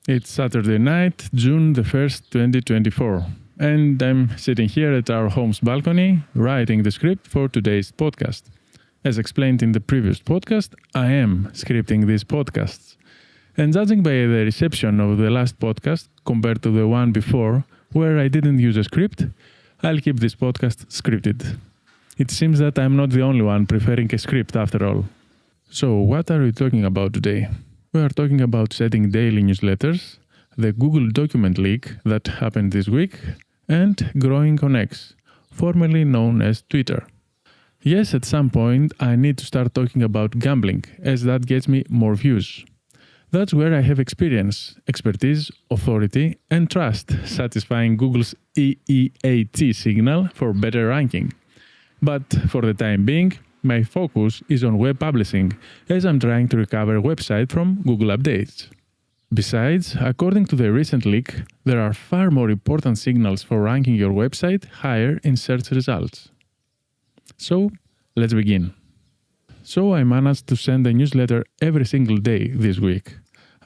It's Saturday night, June the 1st, 2024, and I'm sitting here at our home's balcony writing the script for today's podcast. As explained in the previous podcast, I am scripting these podcasts. And judging by the reception of the last podcast compared to the one before, where I didn't use a script, I'll keep this podcast scripted. It seems that I'm not the only one preferring a script after all. So, what are we talking about today? We are talking about setting daily newsletters, the Google document leak that happened this week, and growing on X, formerly known as Twitter. Yes, at some point I need to start talking about gambling, as that gets me more views. That's where I have experience, expertise, authority, and trust, satisfying Google's EEAT signal for better ranking. But for the time being, my focus is on web publishing, as I'm trying to recover a website from Google updates. Besides, according to the recent leak, there are far more important signals for ranking your website higher in search results. So, let's begin. So I managed to send a newsletter every single day this week.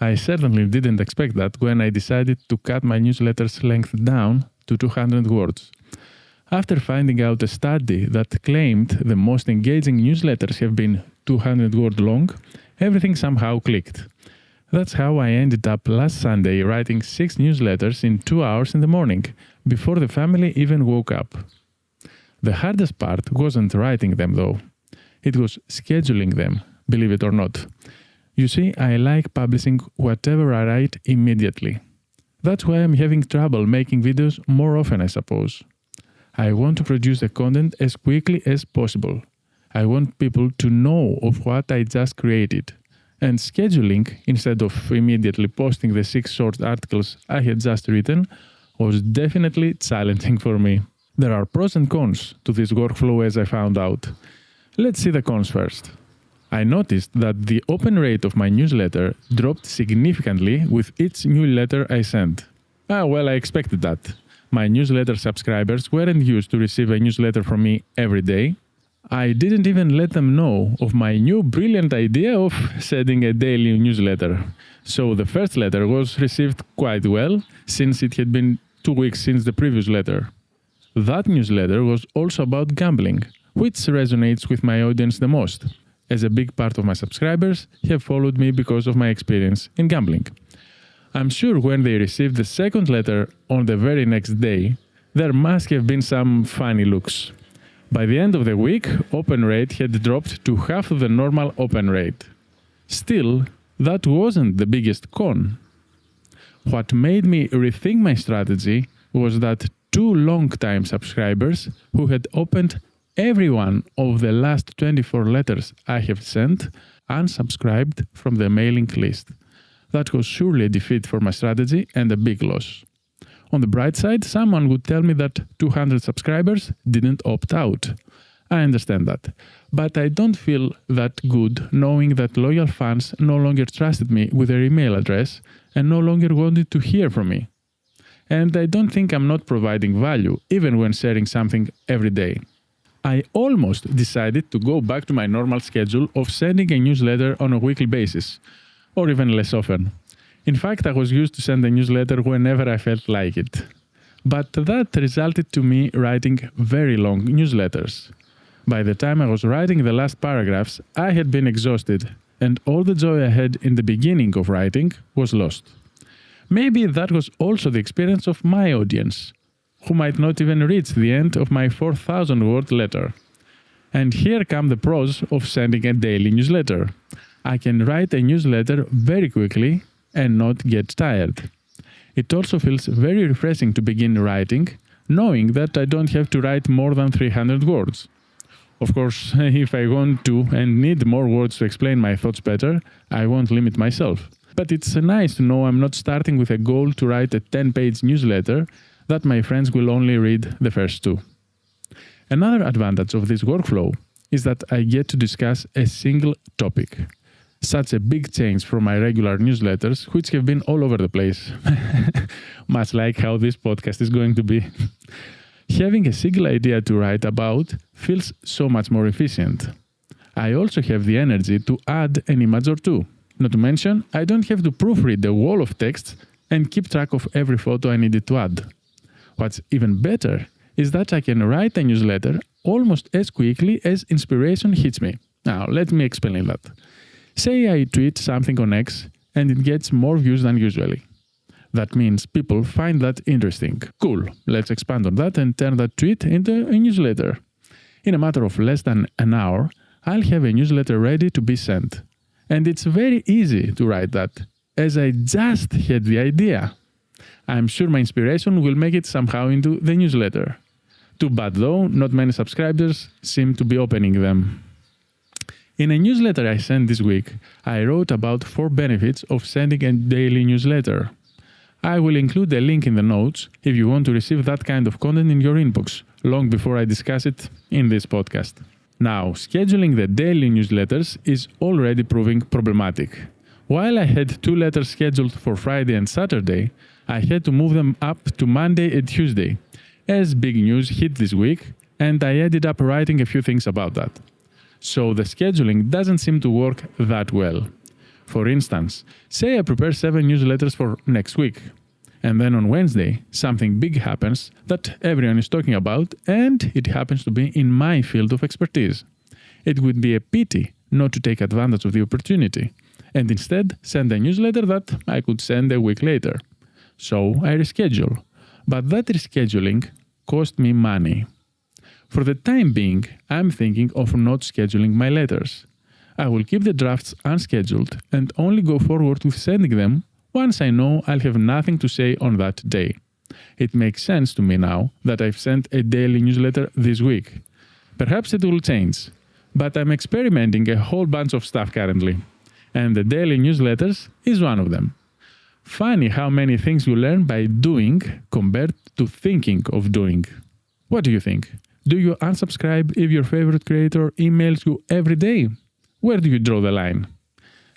I certainly didn't expect that when I decided to cut my newsletter's length down to 200 words. After finding out a study that claimed the most engaging newsletters have been 200 words long, everything somehow clicked. That's how I ended up last Sunday writing 6 newsletters in 2 hours in the morning, before the family even woke up. The hardest part wasn't writing them though. It was scheduling them, believe it or not. You see, I like publishing whatever I write immediately. That's why I'm having trouble making videos more often, I suppose. I want to produce the content as quickly as possible. I want people to know of what I just created. And scheduling, instead of immediately posting the 6 short articles I had just written, was definitely challenging for me. There are pros and cons to this workflow as I found out. Let's see the cons first. I noticed that the open rate of my newsletter dropped significantly with each new letter I sent. I expected that. My newsletter subscribers weren't used to receive a newsletter from me every day. I didn't even let them know of my new brilliant idea of sending a daily newsletter. So the first letter was received quite well, since it had been 2 weeks since the previous letter. That newsletter was also about gambling, which resonates with my audience the most, as a big part of my subscribers have followed me because of my experience in gambling. I'm sure when they received the second letter on the very next day, there must have been some funny looks. By the end of the week, open rate had dropped to half of the normal open rate. Still, that wasn't the biggest con. What made me rethink my strategy was that 2 long-time subscribers who had opened every one of the last 24 letters I have sent unsubscribed from the mailing list. That was surely a defeat for my strategy and a big loss. On the bright side, someone would tell me that 200 subscribers didn't opt out. I understand that. But I don't feel that good knowing that loyal fans no longer trusted me with their email address and no longer wanted to hear from me. And I don't think I'm not providing value, even when sharing something every day. I almost decided to go back to my normal schedule of sending a newsletter on a weekly basis, or even less often. In fact, I was used to send a newsletter whenever I felt like it. But that resulted to me writing very long newsletters. By the time I was writing the last paragraphs, I had been exhausted, and all the joy I had in the beginning of writing was lost. Maybe that was also the experience of my audience, who might not even reach the end of my 4,000-word letter. And here come the pros of sending a daily newsletter. I can write a newsletter very quickly and not get tired. It also feels very refreshing to begin writing, knowing that I don't have to write more than 300 words. Of course, if I want to and need more words to explain my thoughts better, I won't limit myself. But it's nice to know I'm not starting with a goal to write a 10-page newsletter that my friends will only read the first 2. Another advantage of this workflow is that I get to discuss a single topic. Such a big change from my regular newsletters, which have been all over the place. Much like how this podcast is going to be. Having a single idea to write about feels so much more efficient. I also have the energy to add an image or 2. Not to mention, I don't have to proofread the wall of text and keep track of every photo I needed to add. What's even better is that I can write a newsletter almost as quickly as inspiration hits me. Now, let me explain that. Say I tweet something on X and it gets more views than usually. That means people find that interesting. Cool, let's expand on that and turn that tweet into a newsletter. In a matter of less than an hour, I'll have a newsletter ready to be sent. And it's very easy to write that, as I just had the idea. I'm sure my inspiration will make it somehow into the newsletter. Too bad though, not many subscribers seem to be opening them. In a newsletter I sent this week, I wrote about 4 benefits of sending a daily newsletter. I will include a link in the notes if you want to receive that kind of content in your inbox, long before I discuss it in this podcast. Now, scheduling the daily newsletters is already proving problematic. While I had 2 letters scheduled for Friday and Saturday, I had to move them up to Monday and Tuesday, as big news hit this week, and I ended up writing a few things about that. So the scheduling doesn't seem to work that well. For instance, say I prepare 7 newsletters for next week, and then on Wednesday something big happens that everyone is talking about, and it happens to be in my field of expertise. It would be a pity not to take advantage of the opportunity, and instead send a newsletter that I could send a week later. So I reschedule, but that rescheduling cost me money. For the time being, I'm thinking of not scheduling my letters. I will keep the drafts unscheduled and only go forward with sending them once I know I'll have nothing to say on that day. It makes sense to me now that I've sent a daily newsletter this week. Perhaps it will change, but I'm experimenting a whole bunch of stuff currently, and the daily newsletters is one of them. Funny how many things you learn by doing compared to thinking of doing. What do you think? Do you unsubscribe if your favorite creator emails you every day? Where do you draw the line?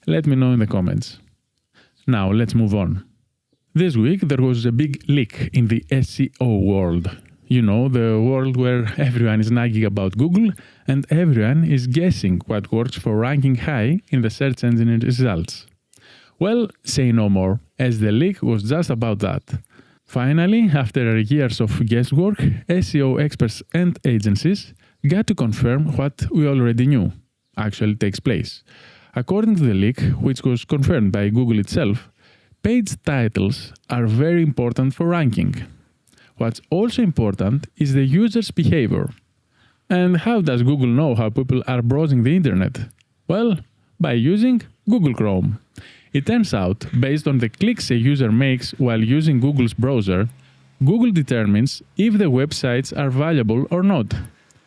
Let me know in the comments. Now let's move on. This week there was a big leak in the SEO world. You know, the world where everyone is nagging about Google and everyone is guessing what works for ranking high in the search engine results. Well, say no more, as the leak was just about that. Finally, after years of guesswork, SEO experts and agencies got to confirm what we already knew actually takes place. According to the leak, which was confirmed by Google itself, page titles are very important for ranking. What's also important is the user's behavior. And how does Google know how people are browsing the internet? Well, by using Google Chrome. It turns out, based on the clicks a user makes while using Google's browser, Google determines if the websites are valuable or not,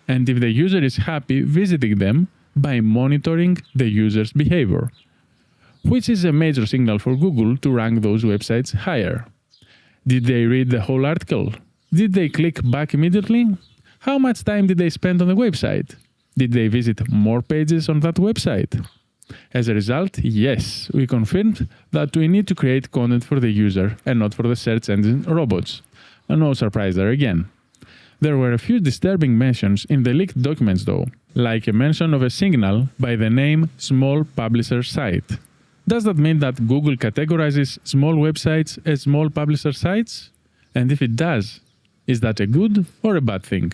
and if the user is happy visiting them by monitoring the user's behavior, which is a major signal for Google to rank those websites higher. Did they read the whole article? Did they click back immediately? How much time did they spend on the website? Did they visit more pages on that website? As a result, yes, we confirmed that we need to create content for the user and not for the search engine robots. No surprise there again. There were a few disturbing mentions in the leaked documents though, like a mention of a signal by the name small publisher site. Does that mean that Google categorizes small websites as small publisher sites? And if it does, is that a good or a bad thing?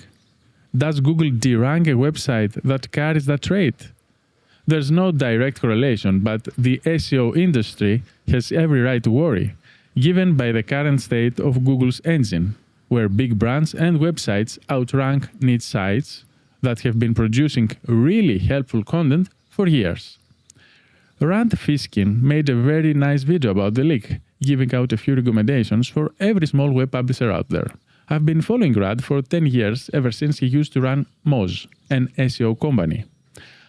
Does Google derank a website that carries that trait? There's no direct correlation, but the SEO industry has every right to worry, given by the current state of Google's engine, where big brands and websites outrank niche sites that have been producing really helpful content for years. Rand Fishkin made a very nice video about the leak, giving out a few recommendations for every small web publisher out there. I've been following Rand for 10 years ever since he used to run Moz, an SEO company.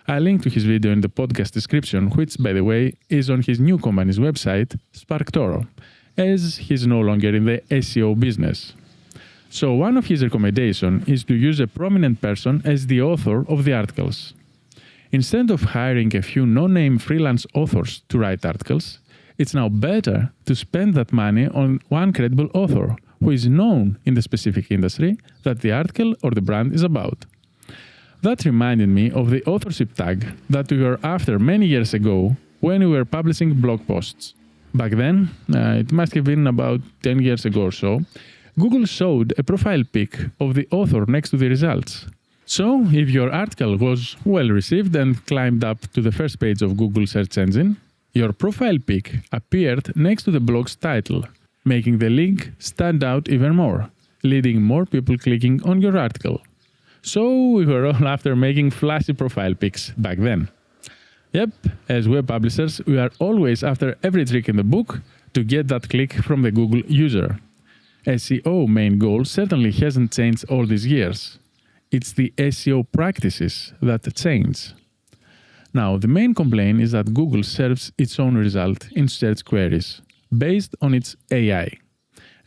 I'll link to his video in the podcast description, which, by the way, is on his new company's website, SparkToro, as he's no longer in the SEO business. So one of his recommendations is to use a prominent person as the author of the articles. Instead of hiring a few no-name freelance authors to write articles, it's now better to spend that money on one credible author who is known in the specific industry that the article or the brand is about. That reminded me of the authorship tag that we were after many years ago when we were publishing blog posts. Back then, it must have been about 10 years ago or so, Google showed a profile pic of the author next to the results. So, if your article was well received and climbed up to the first page of Google search engine, your profile pic appeared next to the blog's title, making the link stand out even more, leading more people clicking on your article. So, we were all after making flashy profile pics back then. Yep, as web publishers, we are always after every trick in the book to get that click from the Google user. SEO main goal certainly hasn't changed all these years. It's the SEO practices that change. Now, the main complaint is that Google serves its own result in search queries based on its AI.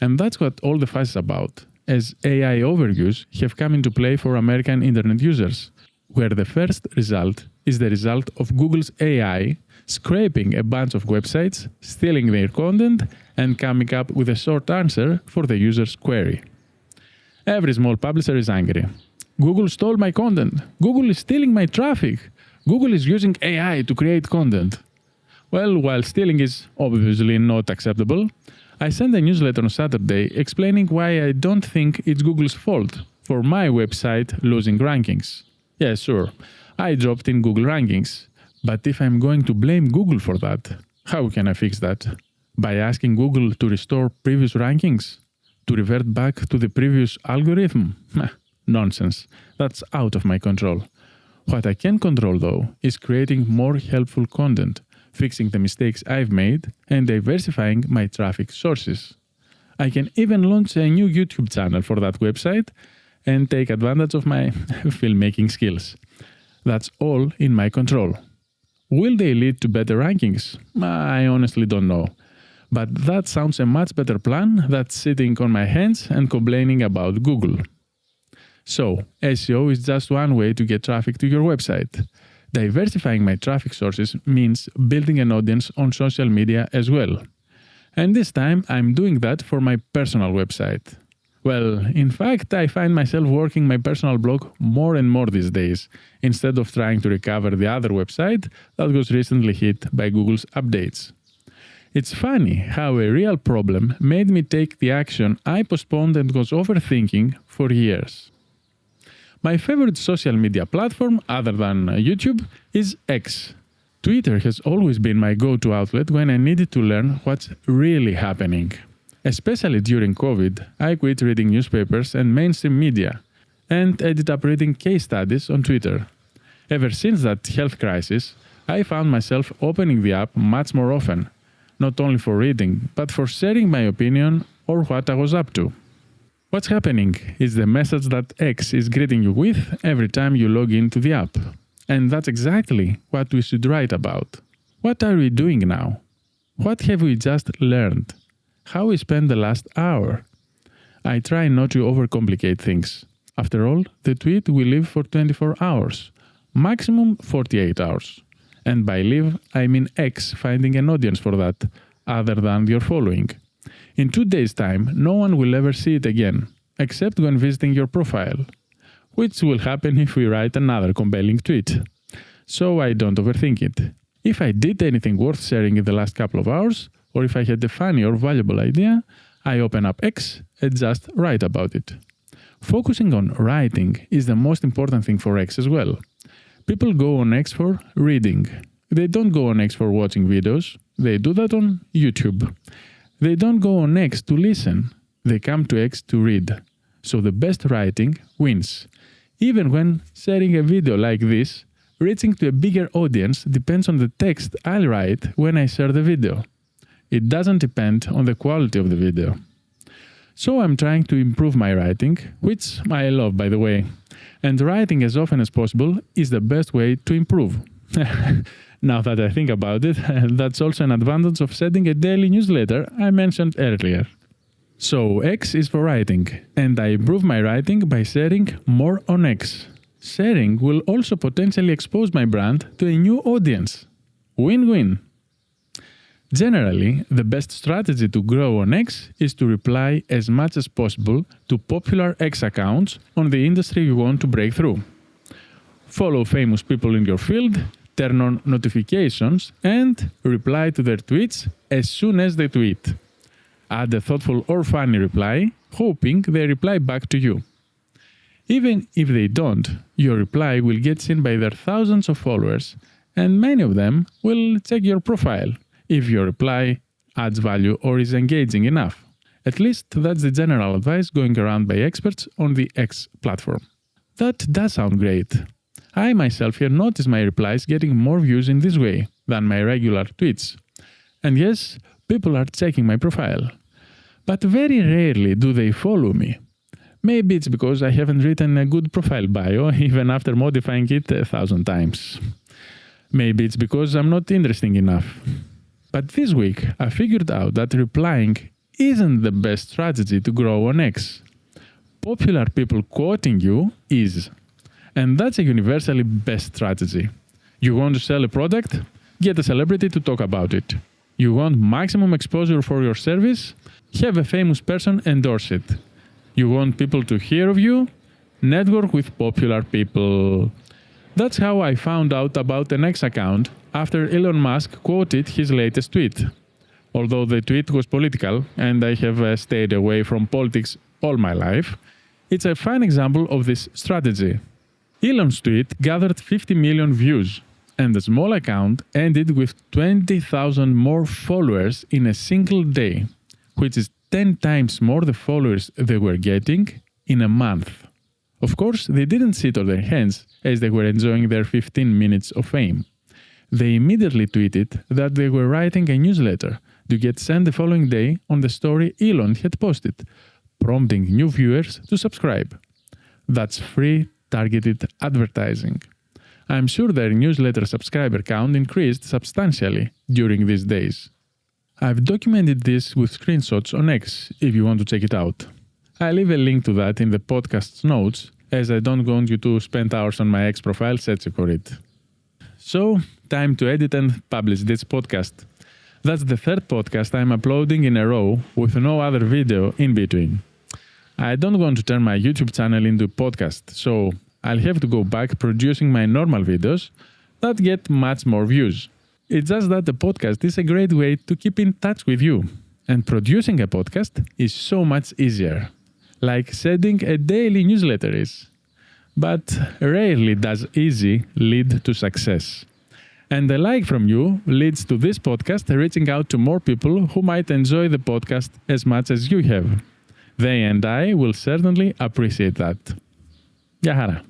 And that's what all the fuss is about, as AI overviews have come into play for American internet users, where the first result is the result of Google's AI scraping a bunch of websites, stealing their content, and coming up with a short answer for the user's query. Every small publisher is angry. Google stole my content. Google is stealing my traffic. Google is using AI to create content. Well, while stealing is obviously not acceptable, I sent a newsletter on Saturday explaining why I don't think it's Google's fault for my website losing rankings. Yeah, sure, I dropped in Google rankings, but if I'm going to blame Google for that, how can I fix that? By asking Google to restore previous rankings? To revert back to the previous algorithm? Nonsense. That's out of my control. What I can control, though, is creating more helpful content, fixing the mistakes I've made, and diversifying my traffic sources. I can even launch a new YouTube channel for that website and take advantage of my filmmaking skills. That's all in my control. Will they lead to better rankings? I honestly don't know. But that sounds a much better plan than sitting on my hands and complaining about Google. So, SEO is just one way to get traffic to your website. Diversifying my traffic sources means building an audience on social media as well. And this time I'm doing that for my personal website. Well, in fact, I find myself working my personal blog more and more these days, instead of trying to recover the other website that was recently hit by Google's updates. It's funny how a real problem made me take the action I postponed and was overthinking for years. My favorite social media platform, other than YouTube, is X. Twitter has always been my go-to outlet when I needed to learn what's really happening. Especially during COVID, I quit reading newspapers and mainstream media, and ended up reading case studies on Twitter. Ever since that health crisis, I found myself opening the app much more often, not only for reading, but for sharing my opinion or what I was up to. What's happening is the message that X is greeting you with every time you log into the app. And that's exactly what we should write about. What are we doing now? What have we just learned? How we spent the last hour? I try not to overcomplicate things. After all, the tweet will live for 24 hours, maximum 48 hours. And by live, I mean X finding an audience for that, other than your following. In 2 days' time, no one will ever see it again, except when visiting your profile, which will happen if we write another compelling tweet. So I don't overthink it. If I did anything worth sharing in the last couple of hours, or if I had a funny or valuable idea, I open up X and just write about it. Focusing on writing is the most important thing for X as well. People go on X for reading. They don't go on X for watching videos. They do that on YouTube. They don't go on X to listen. They come to X to read. So the best writing wins. Even when sharing a video like this, reaching to a bigger audience depends on the text I'll write when I share the video. It doesn't depend on the quality of the video. So I'm trying to improve my writing, which I love, by the way. And writing as often as possible is the best way to improve. Now that I think about it, that's also an advantage of setting a daily newsletter I mentioned earlier. So X is for writing, and I improve my writing by sharing more on X. Sharing will also potentially expose my brand to a new audience. Win-win. Generally, the best strategy to grow on X is to reply as much as possible to popular X accounts on the industry you want to break through. Follow famous people in your field, turn on notifications, and reply to their tweets as soon as they tweet. Add a thoughtful or funny reply, hoping they reply back to you. Even if they don't, your reply will get seen by their thousands of followers, and many of them will check your profile if your reply adds value or is engaging enough. At least that's the general advice going around by experts on the X platform. That does sound great. I myself here notice my replies getting more views in this way than my regular tweets. And yes, people are checking my profile. But very rarely do they follow me. Maybe it's because I haven't written a good profile bio even after modifying it 1,000 times. Maybe it's because I'm not interesting enough. But this week I figured out that replying isn't the best strategy to grow on X. Popular people quoting you is. And that's a universally best strategy. You want to sell a product? Get a celebrity to talk about it. You want maximum exposure for your service? Have a famous person endorse it. You want people to hear of you? Network with popular people. That's how I found out about an X account after Elon Musk quoted his latest tweet. Although the tweet was political, and I have stayed away from politics all my life, it's a fine example of this strategy. Elon's tweet gathered 50 million views, and the small account ended with 20,000 more followers in a single day, which is 10 times more the followers they were getting in a month. Of course, they didn't sit on their hands as they were enjoying their 15 minutes of fame. They immediately tweeted that they were writing a newsletter to get sent the following day on the story Elon had posted, prompting new viewers to subscribe. That's free targeted advertising. I'm sure their newsletter subscriber count increased substantially during these days. I've documented this with screenshots on X if you want to check it out. I'll leave a link to that in the podcast's notes, as I don't want you to spend hours on my X profile searching for it. So, time to edit and publish this podcast. That's the third podcast I'm uploading in a row with no other video in between. I don't want to turn my YouTube channel into a podcast, so I'll have to go back producing my normal videos that get much more views. It's just that the podcast is a great way to keep in touch with you, and producing a podcast is so much easier, like sending a daily newsletter is. But rarely does easy lead to success. And a like from you leads to this podcast reaching out to more people who might enjoy the podcast as much as you have. They and I will certainly appreciate that. Γεια χαρά.